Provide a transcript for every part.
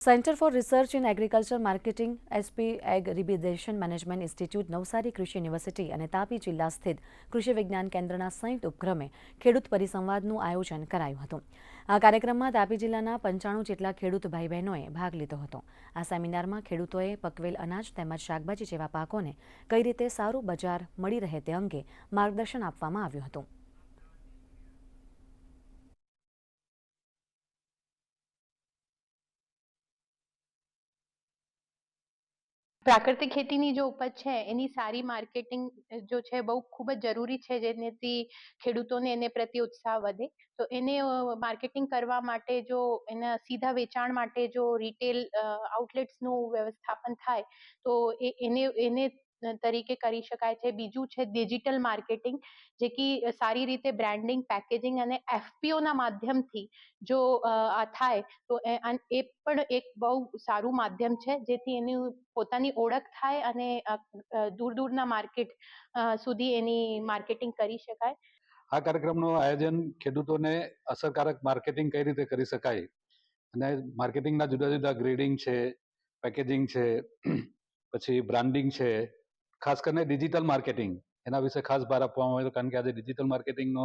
Centre for research in agriculture marketing SP એગ રિબિદેશન management institute Navsari કૃષિ યુનિવર્સિટી અને તાપી જિલ્લા સ્થિત કૃષિ વિજ્ઞાન કેન્દ્રના સંયુક્ત ઉપક્રમે ખેડૂત પરિસંવાદનું આયોજન કરાયું હતું। આ કાર્યક્રમમાં તાપી જિલ્લાના 95 જેટલા ખેડૂત ભાઈ બહેનોએ ભાગ લીધો હતો। આ સેમિનારમાં ખેડૂતોએ પકવેલ અનાજ તેમજ શાકભાજી જેવા પાકોને કઈ રીતે સારું બજાર મળી રહે તે અંગે માર્ગદર્શન આપવામાં આવ્યું હતું। પ્રાકૃતિક ખેતીની જો ઉપજ છે એની સારી માર્કેટિંગ જો છે બહુ ખૂબ જ જરૂરી છે, જેનાથી ખેડૂતોને એને પ્રત્યે ઉત્સાહ વધે। તો એને માર્કેટિંગ કરવા માટે જો એના સીધા વેચાણ માટે જો રિટેલ આઉટલેટ્સનું વ્યવસ્થાપન થાય તો એને તરીકે કરી શકાય છે। બીજું છે ડિજિટલ માર્કેટિંગ, જે કે સારી રીતે બ્રાન્ડિંગ, પેકેજિંગ અને એફપીઓના માધ્યમથી જો આ થાય તો એ પણ એક બહુ સારું માધ્યમ છે, જેથી એની પોતાની ઓળખ થાય અને દૂર દૂરના માર્કેટ સુધી એની માર્કેટિંગ કરી શકાય। આ કાર્યક્રમનું આયોજન ખેડૂતોને અસરકારક માર્કેટિંગ કઈ રીતે કરી શકાય અને માર્કેટિંગના જુદા જુદા ગ્રેડિંગ છે, પેકેજિંગ છે, પછી બ્રાન્ડિંગ છે, ખાસ કરીને ડિજિટલ માર્કેટિંગ એના વિશે ખાસ ભાર આપવામાં આવ્યો, કારણ કે આજે ડિજિટલ માર્કેટિંગનો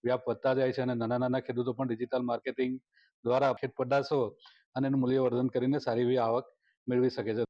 વ્યાપ વધતા જાય છે અને નાના નાના ખેડૂતો પણ ડિજિટલ માર્કેટિંગ દ્વારા ખેત પેદાશો અને એનું મૂલ્યવર્ધન કરીને સારી એવી આવક મેળવી શકે છે।